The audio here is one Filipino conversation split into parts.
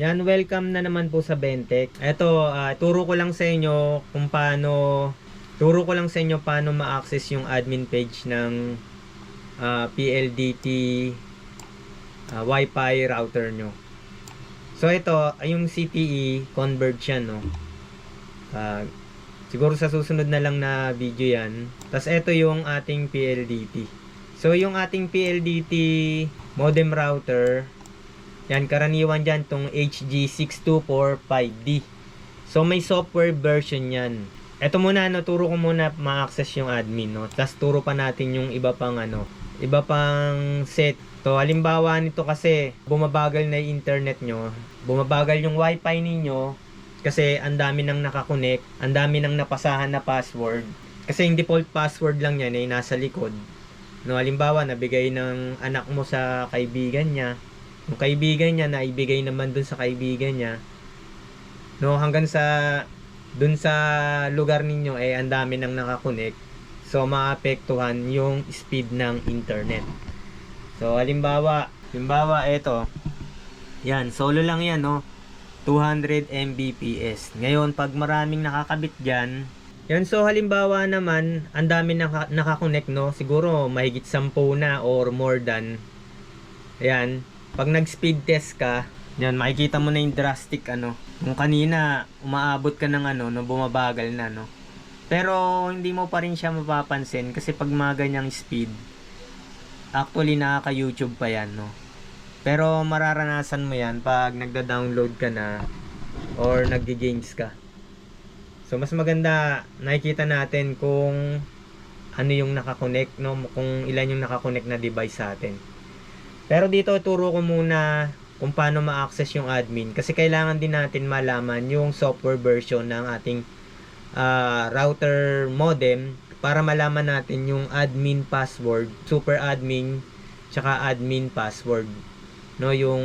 Yan, welcome na naman po sa Bentek. Ito, turo ko lang sa inyo kung paano ma-access yung admin page ng PLDT Wi-Fi router nyo. So ito, yung CPE conversion, no. Ah, Siguro sa susunod na lang na video yan. Tapos ito yung ating PLDT. So yung ating PLDT modem router, yan, karaniwan dyan tong HG6245D. So may software version yan. Ito muna, no, turo ko muna ma-access yung admin, no. Tapos turo pa natin yung iba pang set. So halimbawa nito kasi bumabagal na yung internet nyo, bumabagal yung wifi ninyo kasi ang dami nang nakakonect, ang dami nang napasahan na password. Kasi yung default password lang yan ay nasa likod. No, halimbawa nabigay ng anak mo sa kaibigan niya, yung kaibigan niya na ibigay naman dun sa kaibigan niya, no, hanggang sa dun sa lugar ninyo eh ang dami nang nakakonect, so maapektuhan yung speed ng internet. So halimbawa ito, yan, solo lang yan, no, 200 Mbps. Ngayon pag maraming nakakabit dyan, yan, so halimbawa naman ang dami nakakonect, no, siguro mahigit 10 na or more than. Ayan, pag nag-speed test ka, yan, makikita mo na yung drastic, ano. Kung kanina, umaabot ka ng no, bumabagal na, no. Pero, hindi mo pa rin siya mapapansin kasi pag mga ganyang speed, actually, nakaka-YouTube pa yan, no. Pero, mararanasan mo yan pag nagda-download ka na or nag-games ka. So, mas maganda, nakikita natin kung ano yung nakakonect, no, kung ilan yung nakakonect na device sa atin. Pero dito turo ko muna kung paano ma-access yung admin kasi kailangan din natin malaman yung software version ng ating router modem para malaman natin yung admin password, super admin, tsaka admin password. No, yung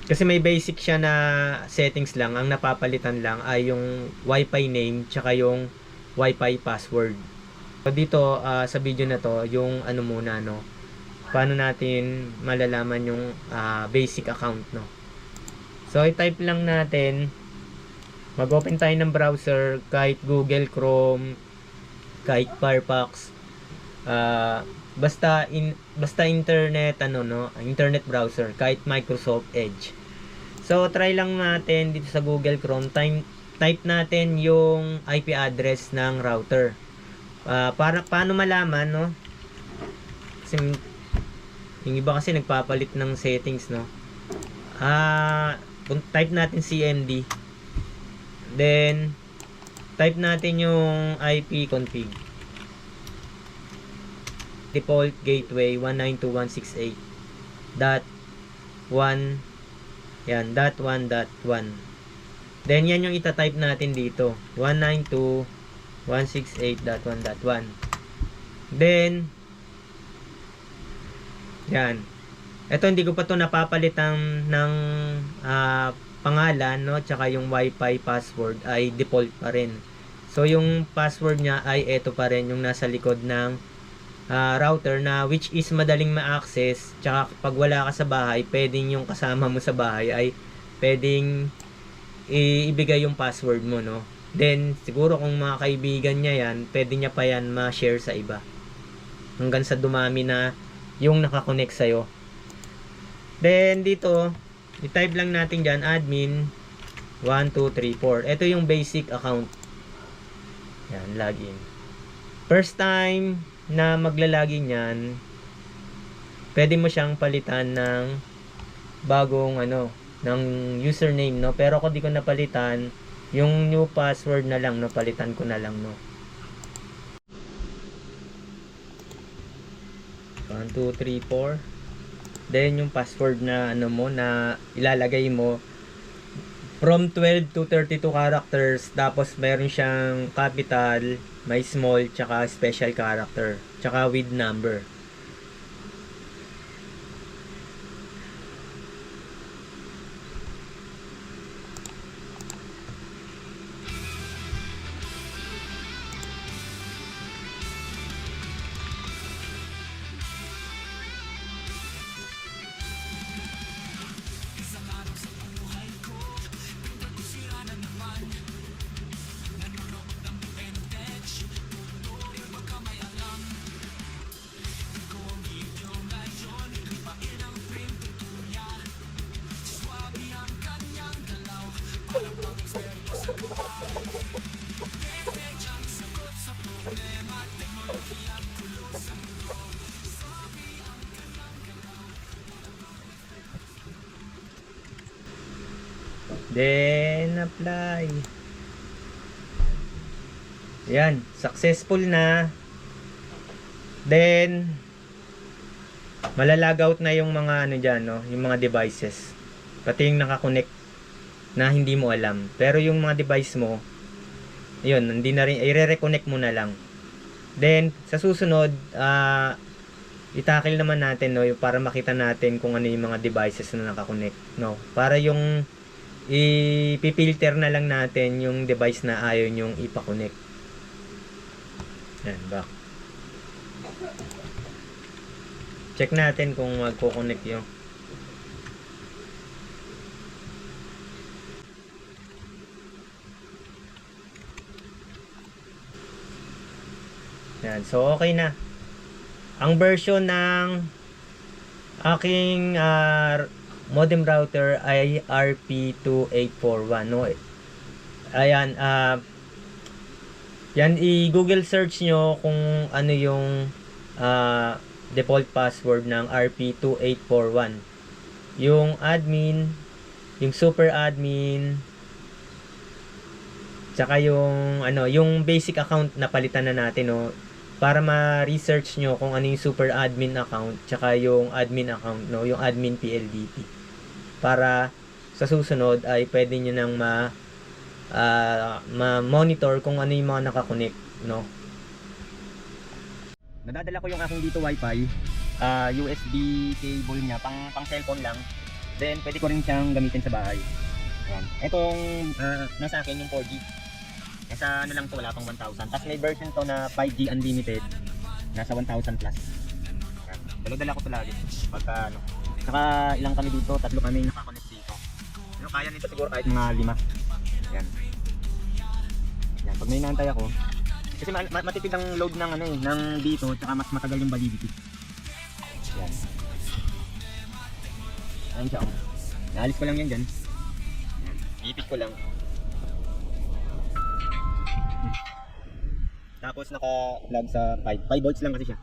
kasi may basic siya na settings lang, ang napapalitan lang ay yung Wi-Fi name tsaka yung Wi-Fi password. So dito sa video na to, yung ano muna, no, paano natin malalaman yung basic account, no. So i-type lang natin, mag-open tayo ng browser, kahit Google Chrome, kahit Firefox, basta internet, internet browser, kahit Microsoft Edge. So try lang natin dito sa Google Chrome, type natin yung IP address ng router. Paano malaman, no? Kasi yung iba kasi nagpapalit ng settings, no. Type natin CMD. Then type natin yung IP config. Default gateway 192.168.1. Yan, .1.1. Then yan yung ita-type natin dito, 192.168.1.1. Then yan. Ito hindi ko pa to napapalitan ng pangalan, no, tsaka yung Wi-Fi password ay default pa rin. So yung password niya ay ito pa rin, yung nasa likod ng router, na which is madaling ma-access. Tsaka pag wala ka sa bahay, pwedeng yung kasama mo sa bahay ay pwedeng ibigay yung password mo, no. Then siguro kung mga kaibigan niya yan, pwede niya pa yan ma-share sa iba hanggang sa dumami na yung nakakonect sa'yo. Then dito, i-type lang natin dyan admin 1234. Ito yung basic account. Yan, login. First time na maglalagin yan, pwede mo siyang palitan ng bagong ng username, no. Pero kung di ko napalitan, yung new password na lang, no, palitan ko na lang, no. 1 2 3 4. Then yung password na na ilalagay mo, from 12 to 32 characters, tapos meron siyang capital, may small, tsaka special character, tsaka with number. Then apply. Yan, successful na. Then malalag out na yung mga ano diyan, no, yung mga devices. Pati yung naka-connect na hindi mo alam. Pero yung mga device mo, yun, hindi na rin, i-reconnect mo na lang. Then sa susunod, itakil naman natin, no, yung para makita natin kung ano yung mga devices na naka-connect, no. Para yung ipipilter na lang natin yung device na ayaw nyong ipa-connect. Yan, back. Check natin kung magko-connect yung. Yan, so okay na. Ang version ng aking modem router ay RP2841, no. Ayan, yan, i-Google search nyo kung ano yung default password ng RP2841. Yung admin, yung super admin, tsaka yung ano, yung basic account na palitan na natin, no, para ma-research nyo kung ano yung super admin account tsaka yung admin account, no, yung admin PLDT, para sa susunod ay pwede nyo nang ma-monitor kung ano yung mga nakakonect, no. Nadadala ko yung aking dito wifi, USB cable niya, pang cellphone lang. Then pwede ko rin siyang gamitin sa bahay. Ayan. Itong nasa akin yung 4G. Nasa ano lang to, wala pang 1,000. Tapos may version to na 5G unlimited, nasa 1,000 plus. Ayan. Dala-dala ko to lagi pagka ano. Saka ilang kami dito, 3 kami nakakonect dito. Ano, kaya nito siguro kahit mga 5. Ayan. Ayan, pag may inaantay ako, kasi matipid ang load ng ano eh, ng dito, tsaka mas matagal yung validity. Ayan. Ayan siya. Naalis ko lang yan dyan. Ayan. Ipit ko lang. Tapos naka-plug sa 5 volts lang kasi siya.